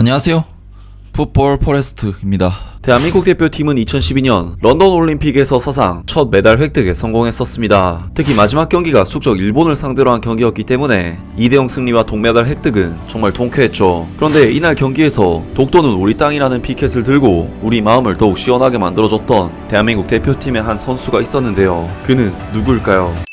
안녕하세요. 풋볼 포레스트입니다. 대한민국 대표팀은 2012년 런던 올림픽에서 사상 첫 메달 획득에 성공했었습니다. 특히 마지막 경기가 숙적 일본을 상대로 한 경기였기 때문에 2대0 승리와 동메달 획득은 정말 통쾌했죠. 그런데 이날 경기에서 독도는 우리 땅이라는 피켓을 들고 우리 마음을 더욱 시원하게 만들어줬던 대한민국 대표팀의 한 선수가 있었는데요. 그는 누구일까요?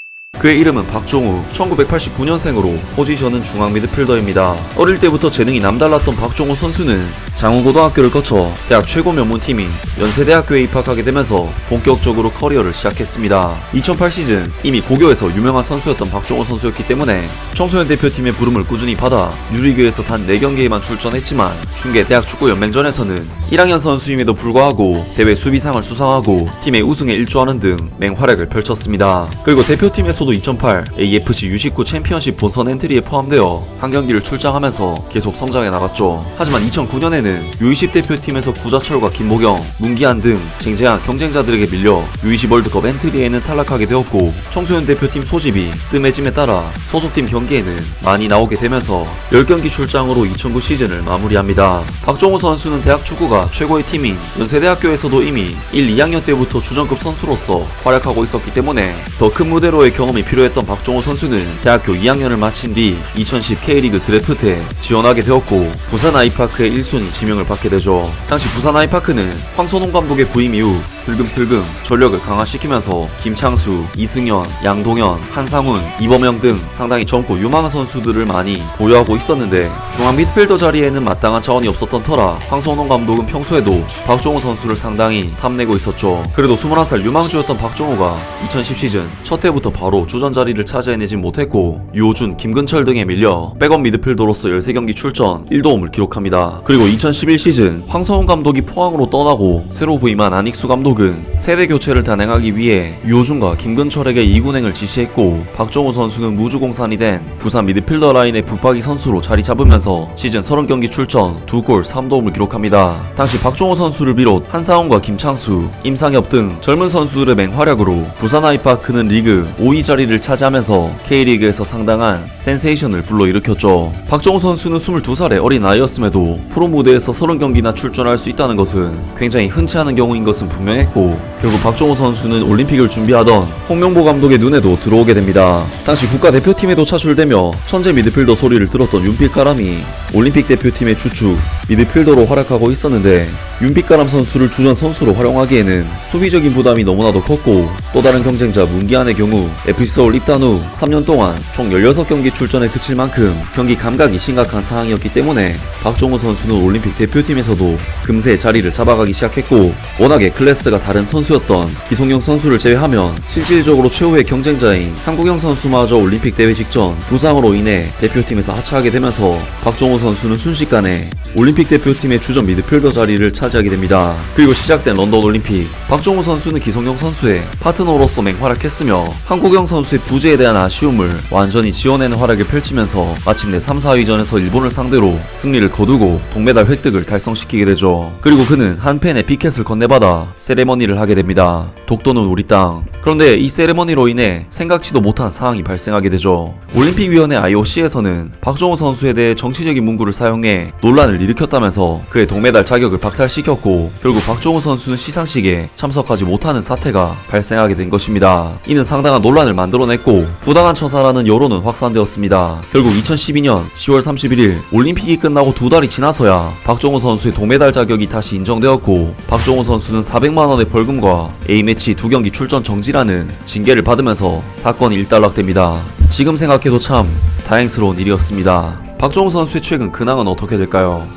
그의 이름은 박종우, 1989년생으로 포지션은 중앙 미드필더입니다. 어릴 때부터 재능이 남달랐던 박종우 선수는 장훈고등학교를 거쳐 대학 최고 명문팀인 연세대학교에 입학하게 되면서 본격적으로 커리어를 시작했습니다. 2008 시즌 이미 고교에서 유명한 선수였던 박종우 선수였기 때문에 청소년 대표팀의 부름을 꾸준히 받아 유리그에서 단 4경기에만 출전했지만 중계 대학축구연맹전에서는 1학년 선수임에도 불구하고 대회 수비상을 수상하고 팀의 우승에 일조하는 등 맹활약을 펼쳤습니다. 그리고 대표팀에서도 2008 AFC U19 챔피언십 본선 엔트리에 포함되어 한 경기를 출장하면서 계속 성장해 나갔죠. 하지만 2009년에는 U20 대표팀에서 구자철과 김보경, 문기한 등 쟁쟁한 경쟁자들에게 밀려 U20 월드컵 엔트리에는 탈락하게 되었고 청소년 대표팀 소집이 뜸해짐에 따라 소속팀 경기에는 많이 나오게 되면서 10경기 출장으로 2009 시즌을 마무리합니다. 박종우 선수는 대학 축구가 최고의 팀인 연세대학교에서도 이미 1, 2학년 때부터 주전급 선수로서 활약하고 있었기 때문에 더 큰 무대로의 경험이 필요했던 박종우 선수는 대학교 2학년을 마친 뒤 2010 K리그 드래프트에 지원하게 되었고 부산 아이파크의 1순위 지명을 받게 되죠. 당시 부산 아이파크는 황선홍 감독의 부임 이후 슬금슬금 전력을 강화시키면서 김창수, 이승현, 양동현, 한상훈, 이범영 등 상당히 젊고 유망한 선수들을 많이 보유하고 있었는데 중앙 미드필더 자리에는 마땅한 자원이 없었던 터라 황선홍 감독은 평소에도 박종우 선수를 상당히 탐내고 있었죠. 그래도 21살 유망주였던 박종우가 2010 시즌 첫 해부터 바로 주전 자리를 차지해내진 못했고 유호준, 김근철 등에 밀려 백업 미드필더로서 13경기 출전 1도움을 기록합니다. 그리고 2011 시즌 황성훈 감독이 포항으로 떠나고 새로 부임한 안익수 감독은 세대 교체를 단행하기 위해 유호준과 김근철에게 2군행을 지시했고 박종우 선수는 무주공산이 된 부산 미드필더 라인의 붙박이 선수로 자리 잡으면서 시즌 30경기 출전 2골 3도움을 기록합니다. 당시 박종우 선수를 비롯 한상훈과 김창수, 임상엽 등 젊은 선수들의 맹활약으로 부산 아이파크는 리그 5위 자리를 차지하면서 K리그에서 상당한 센세이션을 불러일으켰죠. 박종우 선수는 22살의 어린 나이였음에도 프로 무대에서 30경기나 출전할 수 있다는 것은 굉장히 흔치 않은 경우인 것은 분명했고 결국 박종우 선수는 올림픽을 준비하던 홍명보 감독의 눈에도 들어오게 됩니다. 당시 국가대표팀에도 차출되며 천재 미드필더 소리를 들었던 윤빛가람이 올림픽 대표팀의 주축 미드필더로 활약하고 있었는데 윤빛가람 선수를 주전 선수로 활용하기에는 수비적인 부담이 너무나도 컸고 또 다른 경쟁자 문기한의 경우 FC서울 입단 후 3년 동안 총 16경기 출전에 그칠 만큼 경기 감각이 심각한 상황이었기 때문에 박종우 선수는 올림픽 대표팀에서도 금세 자리를 잡아가기 시작했고 워낙에 클래스가 다른 선수였던 기송용 선수를 제외하면 실질적으로 최후의 경쟁자인 한국영 선수마저 올림픽 대회 직전 부상으로 인해 대표팀에서 하차하게 되면서 박종우 선수는 순식간에 올림픽 대표팀의 주전 미드필더 자리를 차지하게 됩니다. 그리고 시작된 런던 올림픽 박종우 선수는 기성용 선수의 파트너로서 맹활약했으며 한국영 선수의 부재에 대한 아쉬움을 완전히 지워내는 활약을 펼치면서 마침내 3, 4위전에서 일본을 상대로 승리를 거두고 동메달 획득을 달성시키게 되죠. 그리고 그는 한 팬의 피켓을 건네받아 세레머니를 하게 됩니다. 독도는 우리 땅. 그런데 이 세레머니로 인해 생각지도 못한 상황이 발생하게 되죠. 올림픽위원회 IOC에서는 박종우 선수에 대해 정치적인 문구를 사용해 논란을 일으켰다면서 그의 동메달 자격을 박탈시켰고 결국 박종우 선수는 시상식에 참석하지 못하는 사태가 발생하게 된 것입니다. 이는 상당한 논란을 만들어냈고 부당한 처사라는 여론은 확산되었습니다. 결국 2012년 10월 31일 올림픽이 끝나고 2달이 지나서야 박종우 선수의 동메달 자격이 다시 인정되었고 박종우 선수는 400만원의 벌금과 A매치 2경기 출전 정지라는 징계를 받으면서 사건이 일단락됩니다. 지금 생각해도 참 다행스러운 일이었습니다. 박종우 선수의 최근 근황은 어떻게 될까요?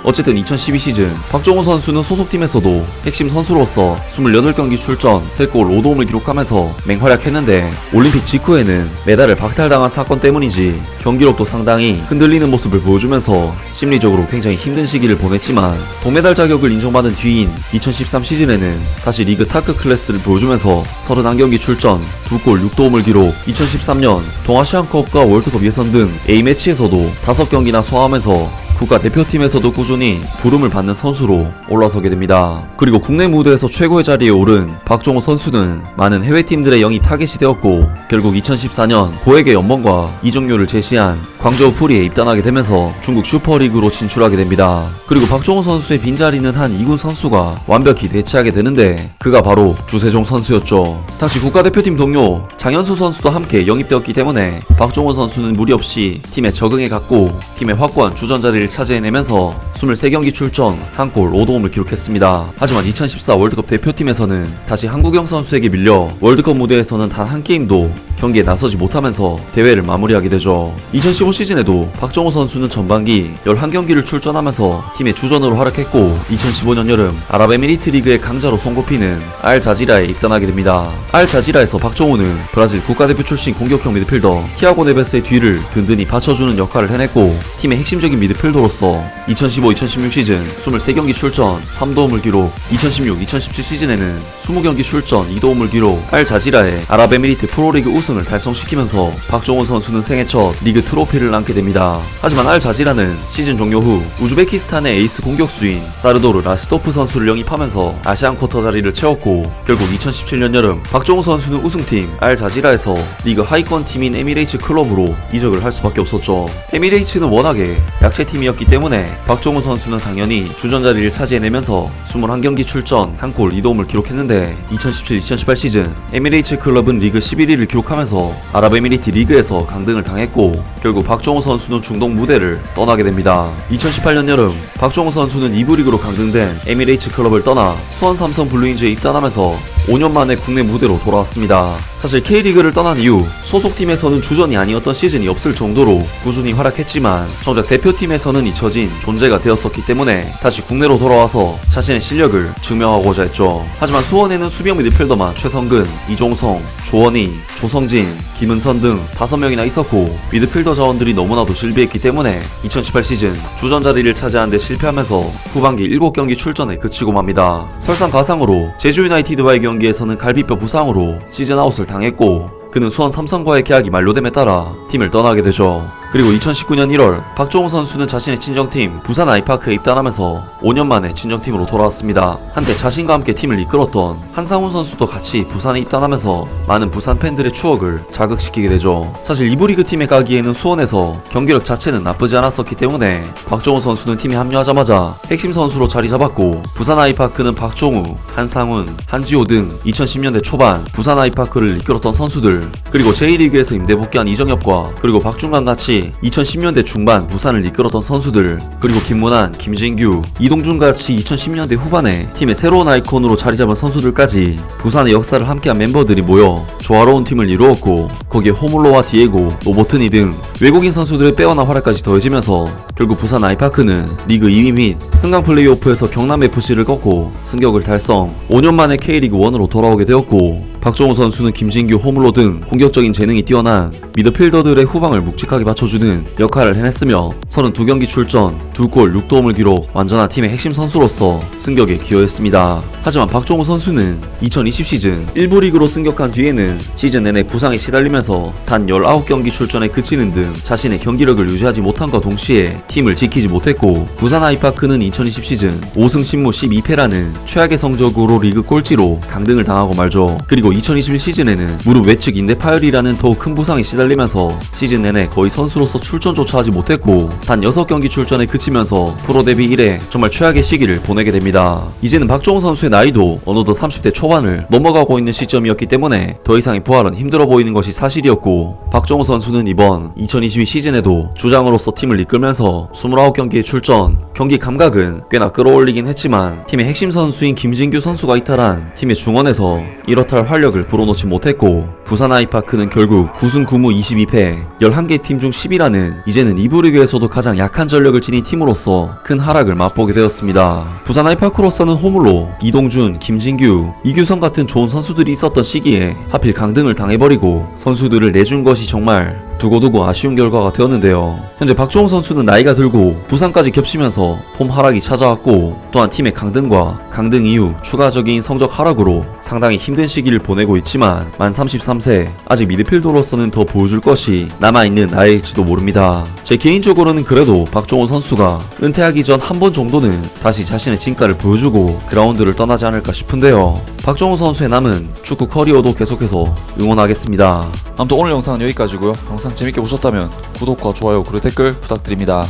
어쨌든 2012 시즌 박종우 선수는 소속팀에서도 핵심 선수로서 28경기 출전 3골 5도움을 기록하면서 맹활약했는데 올림픽 직후에는 메달을 박탈당한 사건 때문인지 경기력도 상당히 흔들리는 모습을 보여주면서 심리적으로 굉장히 힘든 시기를 보냈지만 동메달 자격을 인정받은 뒤인 2013 시즌에는 다시 리그 타크 클래스를 보여주면서 31경기 출전 2골 6도움을 기록 2013년 동아시안컵과 월드컵 예선 등 A매치에서도 5경기나 소화하면서 국가대표팀에서도 꾸준히 꾸준히 부름을 받는 선수로 올라서게 됩니다. 그리고 국내 무대에서 최고의 자리에 오른 박종호 선수는 많은 해외팀들의 영입 타겟이 되었고 결국 2014년 고액의 연봉과 이적료를 제시한 광저우 프리에 입단하게 되면서 중국 슈퍼리그로 진출하게 됩니다. 그리고 박종호 선수의 빈자리는 한 이군 선수가 완벽히 대체하게 되는데 그가 바로 주세종 선수였죠. 당시 국가대표팀 동료 장현수 선수도 함께 영입되었기 때문에 박종호 선수는 무리 없이 팀에 적응해 갔고 팀의 확고한 주전 자리를 차지해내면서 23경기 출전 1골 5도움을 기록했습니다. 하지만 2014 월드컵 대표팀에서는 다시 한국영 선수에게 밀려 월드컵 무대에서는 단 한 게임도 경기에 나서지 못하면서 대회를 마무리하게 되죠. 2015 시즌에도 박종호 선수는 전반기 11경기를 출전하면서 팀의 주전으로 활약했고 2015년 여름 아랍에미리트 리그의 강자로 손꼽히는 알 자지라에 입단하게 됩니다. 알 자지라에서 박종호는 브라질 국가대표 출신 공격형 미드필더 티아고 네베스의 뒤를 든든히 받쳐주는 역할을 해냈고 팀의 핵심적인 미드필더로서 2015-2016 시즌 23경기 출전 3도움을 기록, 2016-2017 시즌에는 20경기 출전 2도움을 기록, 알 자지라의 아랍에미리트 프로리그 우승을 달성시키면서 박종호 선수는 생애 첫 리그 트로피를 안게 됩니다. 하지만 알 자지라는 시즌 종료 후 우즈베키스탄의 에이스 공격수인 사르도르 라시도프 선수를 영입하면서 아시안 쿼터 자리를 채웠고 결국 2017년 여름 박종호 선수는 우승팀 알 자지라에서 리그 하위권 팀인 에미레이츠 클럽으로 이적을 할 수밖에 없었죠. 에미레이츠는 워낙에 약체팀이었기 때문에 박종호 선수는 당연히 주전 자리를 차지해내면서 21경기 출전 1골 2도움을 기록했는데 2017-2018 시즌 에미레이츠 클럽은 리그 11위를 기록하면서 아랍에미리트 리그에서 강등을 당했고 결국 박종호 선수는 중동 무대를 떠나게 됩니다. 2018년 여름 박종호 선수는 2부 리그로 강등된 에미레이츠 클럽을 떠나 수원 삼성 블루인즈에 입단하면서 5년 만에 국내 무대로 돌아왔습니다. 사실 K리그를 떠난 이후 소속팀에서는 주전이 아니었던 시즌이 없을 정도로 꾸준히 활약했지만 정작 대표팀에서는 잊혀진 존재가 되었었기 때문에 다시 국내로 돌아와서 자신의 실력을 증명하고자 했죠. 하지만 수원에는 수비형 미드필더만 최성근, 이종성, 조원희, 조성진, 김은선 등 5명이나 있었고 미드필더 자원들이 너무나도 실비했기 때문에 2018 시즌 주전 자리를 차지하는 데 실패하면서 후반기 7경기 출전에 그치고 맙니다. 설상가상으로 제주 유나이티드와의 경기에서는 갈비뼈 부상으로 시즌 아웃을 당했고 그는 수원 삼성과의 계약이 만료됨에 따라 팀을 떠나게 되죠. 그리고 2019년 1월 박종호 선수는 자신의 친정팀 부산 아이파크에 입단하면서 5년 만에 친정팀으로 돌아왔습니다. 한때 자신과 함께 팀을 이끌었던 한상훈 선수도 같이 부산에 입단하면서 많은 부산 팬들의 추억을 자극시키게 되죠. 사실 2부 리그 팀에 가기에는 수원에서 경기력 자체는 나쁘지 않았었기 때문에 박종호 선수는 팀에 합류하자마자 핵심 선수로 자리 잡았고 부산 아이파크는 박종우, 한상훈, 한지호 등 2010년대 초반 부산 아이파크를 이끌었던 선수들 그리고 제1리그에서 임대 복귀한 이정엽과 그리고 박중관 같이 2010년대 중반 부산을 이끌었던 선수들 그리고 김문환, 김진규, 이동준 같이 2010년대 후반에 팀의 새로운 아이콘으로 자리 잡은 선수들까지 부산의 역사를 함께한 멤버들이 모여 조화로운 팀을 이루었고 거기에 호물로와 디에고, 노보트니 등 외국인 선수들의 빼어난 활약까지 더해지면서 결국 부산 아이파크는 리그 2위 및 승강 플레이오프에서 경남FC를 꺾고 승격을 달성 5년 만에 K리그 1으로 돌아오게 되었고 박종호 선수는 김진규, 호물로 등 공격적인 재능이 뛰어난 미드필더들의 후방을 묵직하게 받쳐주는 역할을 해냈으며 32경기 출전, 2골 6도움을 기록 완전한 팀의 핵심 선수로서 승격에 기여했습니다. 하지만 박종호 선수는 2020 시즌 1부 리그로 승격한 뒤에는 시즌 내내 부상에 시달리면서 단 19경기 출전에 그치는 등 자신의 경기력을 유지하지 못함과 동시에 팀을 지키지 못했고 부산 아이파크는 2020 시즌 5승 10무 12패라는 최악의 성적으로 리그 꼴찌로 강등을 당하고 말죠. 그리고 2021 시즌에는 무릎 외측 인대 파열이라는 더욱 큰 부상에 시달리면서 시즌 내내 거의 선수로서 출전조차 하지 못했고 단 6경기 출전에 그치면서 프로 데뷔 이래 정말 최악의 시기를 보내게 됩니다. 이제는 박종호 선수의 나이도 어느덧 30대 초반을 넘어가고 있는 시점이었기 때문에 더 이상의 부활은 힘들어 보이는 것이 사실이었고 박종호 선수는 이번 2022 시즌에도 주장으로서 팀을 이끌면서 29경기에 출전, 경기 감각은 꽤나 끌어올리긴 했지만 팀의 핵심 선수인 김진규 선수가 이탈한 팀의 중원에서 이렇다 할 활력을 불어넣지 못했고 부산 아이파크는 결국 9승 9무 22패 11개 팀 중 10위라는 이제는 2부 리그에서도 가장 약한 전력을 지닌 팀으로서 큰 하락을 맛보게 되었습니다. 부산 아이파크로서는 호물로, 이동준, 김진규, 이규성 같은 좋은 선수들이 있었던 시기에 하필 강등을 당해버리고 선수들을 내준 것이 정말 두고두고 아쉬운 결과가 되었는데요. 현재 박종훈 선수는 나이가 들고 부상까지 겹치면서 폼 하락이 찾아왔고, 또한 팀의 강등과 강등 이후 추가적인 성적 하락으로 상당히 힘든 시기를 보내고 있지만, 만 33세 아직 미드필더로서는 더 보여줄 것이 남아있는 나이일지도 모릅니다. 제 개인적으로는 그래도 박종훈 선수가 은퇴하기 전 한 번 정도는 다시 자신의 진가를 보여주고 그라운드를 떠나지 않을까 싶은데요. 박종훈 선수의 남은 축구 커리어도 계속해서 응원하겠습니다. 아무튼 오늘 영상은 여기까지고요. 영상 재밌게 보셨다면 구독과 좋아요 그리고 댓글 부탁드립니다.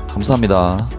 감사합니다.